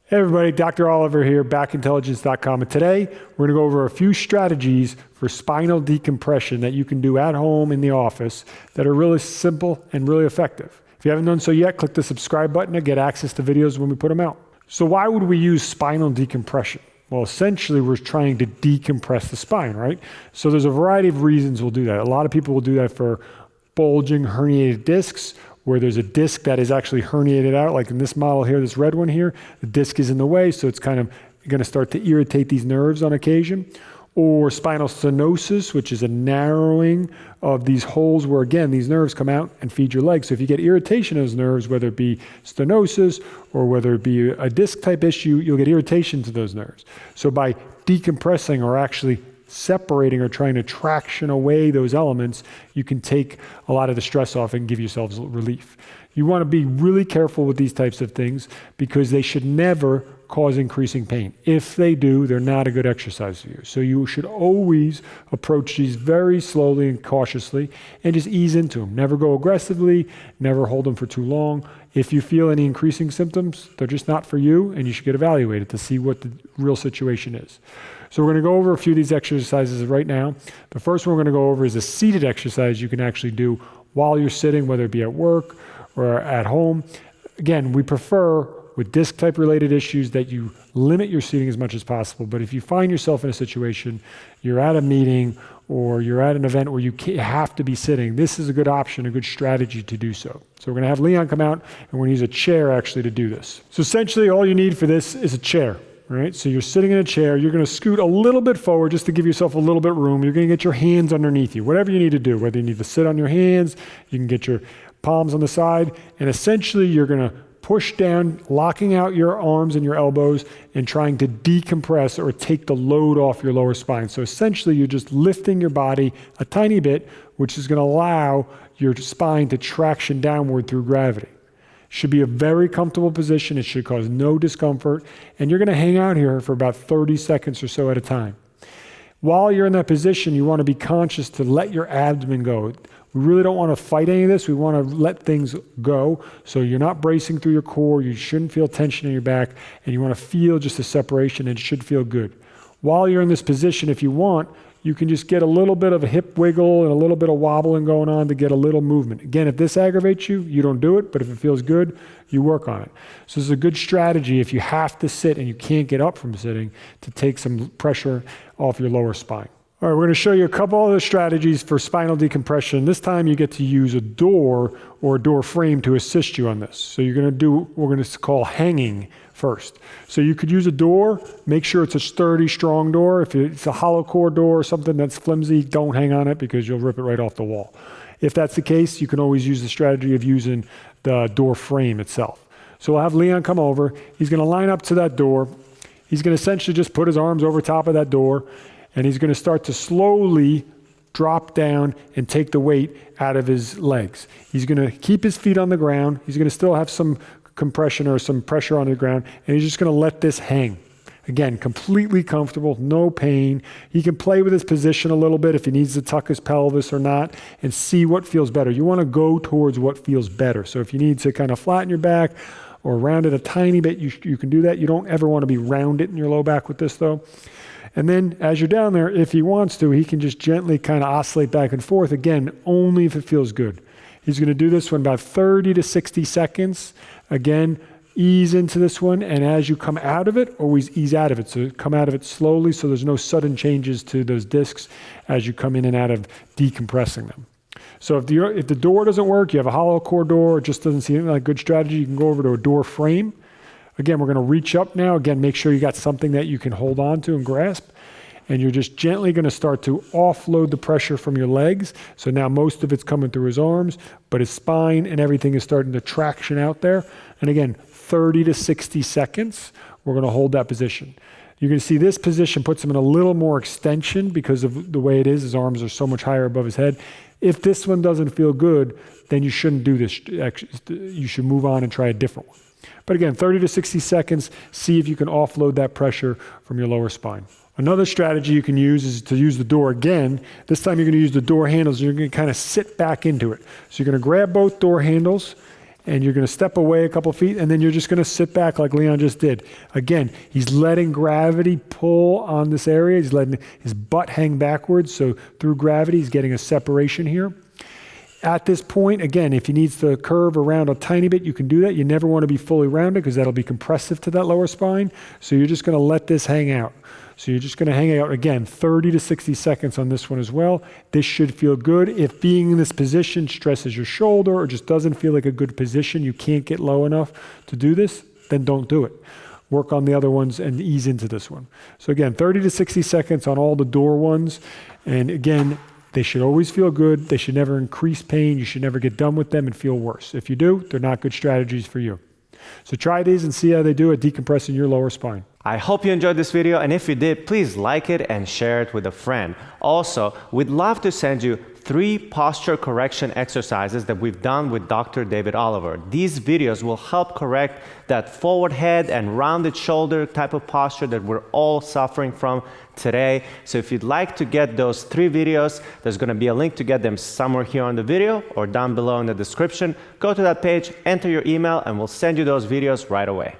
Hey everybody, Dr. Oliver here, backintelligence.com, and today we're going to go over a few strategies for spinal decompression that you can do at home in the office that are really simple and really effective. If you haven't done so yet, click the subscribe button to get access to videos when we put them out. So why would we use spinal decompression? Well, essentially we're trying to decompress the spine, right? So there's a variety of reasons we'll do that. A lot of people will do that for bulging herniated discs, where there's a disc that is actually herniated out, like in this model here, this red one here, the disc is in the way, so it's kind of going to start to irritate these nerves on occasion. Or spinal stenosis, which is a narrowing of these holes where, again, these nerves come out and feed your legs. So if you get irritation of those nerves, whether it be stenosis or whether it be a disc type issue, you'll get irritation to those nerves. So by decompressing or actually separating or trying to traction away those elements, you can take a lot of the stress off and give yourselves relief. You want to be really careful with these types of things because they should never cause increasing pain. If they do, they're not a good exercise for you. So you should always approach these very slowly and cautiously and just ease into them. Never go aggressively, never hold them for too long. If you feel any increasing symptoms, they're just not for you, and you should get evaluated to see what the real situation is. So we're going to go over a few of these exercises right now. The first one we're going to go over is a seated exercise you can actually do while you're sitting, whether it be at work or at home. Again, we prefer with disc type related issues that you limit your seating as much as possible. But if you find yourself in a situation, you're at a meeting or you're at an event where you have to be sitting, this is a good option, a good strategy to do so. So we're going to have Leon come out and we're going to use a chair actually to do this. So essentially all you need for this is a chair. All right, so you're sitting in a chair, you're going to scoot a little bit forward just to give yourself a little bit room. You're going to get your hands underneath you, whatever you need to do, whether you need to sit on your hands, you can get your palms on the side, and essentially you're going to push down, locking out your arms and your elbows and trying to decompress or take the load off your lower spine. So essentially you're just lifting your body a tiny bit, which is going to allow your spine to traction downward through gravity. Should be a very comfortable position. It should cause no discomfort. And you're going to hang out here for about 30 seconds or so at a time. While you're in that position, you want to be conscious to let your abdomen go. We really don't want to fight any of this. We want to let things go. So you're not bracing through your core. You shouldn't feel tension in your back. And you want to feel just a separation, and it should feel good. While you're in this position, if you want, you can just get a little bit of a hip wiggle and a little bit of wobbling going on to get a little movement. Again, if this aggravates you, you don't do it, but if it feels good, you work on it. So this is a good strategy if you have to sit and you can't get up from sitting to take some pressure off your lower spine. All right, we're going to show you a couple other strategies for spinal decompression. This time you get to use a door or a door frame to assist you on this. So you're going to do what we're going to call hanging first. So you could use a door, make sure it's a sturdy, strong door. If it's a hollow core door or something that's flimsy, don't hang on it because you'll rip it right off the wall. If that's the case, you can always use the strategy of using the door frame itself. So we'll have Leon come over. He's going to line up to that door. He's going to essentially just put his arms over top of that door, and he's going to start to slowly drop down and take the weight out of his legs. He's going to keep his feet on the ground. He's going to still have some compression or some pressure on the ground, and he's just going to let this hang. Again, completely comfortable, no pain. He can play with his position a little bit if he needs to tuck his pelvis or not and see what feels better. You want to go towards what feels better. So if you need to kind of flatten your back or round it a tiny bit, you can do that. You don't ever want to be rounded in your low back with this though. And then as you're down there, if he wants to, he can just gently kind of oscillate back and forth, again, only if it feels good. He's going to do this one about 30 to 60 seconds. Again, ease into this one, and as you come out of it, always ease out of it. So come out of it slowly so there's no sudden changes to those discs as you come in and out of decompressing them. So if the door doesn't work, you have a hollow core door, it just doesn't seem like a good strategy, you can go over to a door frame. Again, we're going to reach up now. Again, make sure you got something that you can hold on to and grasp. And you're just gently going to start to offload the pressure from your legs. So now most of it's coming through his arms, but his spine and everything is starting to traction out there. And again, 30 to 60 seconds, we're going to hold that position. You're going to see this position puts him in a little more extension because of the way it is. His arms are so much higher above his head. If this one doesn't feel good, then you shouldn't do this. You should move on and try a different one. But again, 30 to 60 seconds, see if you can offload that pressure from your lower spine. Another strategy you can use is to use the door again. This time you're going to use the door handles. You're going to kind of sit back into it. So you're going to grab both door handles and you're going to step away a couple feet, and then you're just going to sit back like Leon just did. Again, he's letting gravity pull on this area. He's letting his butt hang backwards, so through gravity, he's getting a separation here. At this point, again, if he needs to curve around a tiny bit, you can do that. You never want to be fully rounded because that'll be compressive to that lower spine. So you're just going to let this hang out. So you're just going to hang out, again, 30 to 60 seconds on this one as well. This should feel good. If being in this position stresses your shoulder or just doesn't feel like a good position, you can't get low enough to do this, then don't do it. Work on the other ones and ease into this one. So again, 30 to 60 seconds on all the door ones. And again, they should always feel good. They should never increase pain. You should never get done with them and feel worse. If you do, they're not good strategies for you. So try these and see how they do at decompressing your lower spine. I hope you enjoyed this video, and if you did, please like it and share it with a friend. Also, we'd love to send you 3 posture correction exercises that we've done with Dr. David Oliver. These videos will help correct that forward head and rounded shoulder type of posture that we're all suffering from today. So if you'd like to get those 3 videos, there's going to be a link to get them somewhere here on the video or down below in the description. Go to that page, enter your email, and we'll send you those videos right away.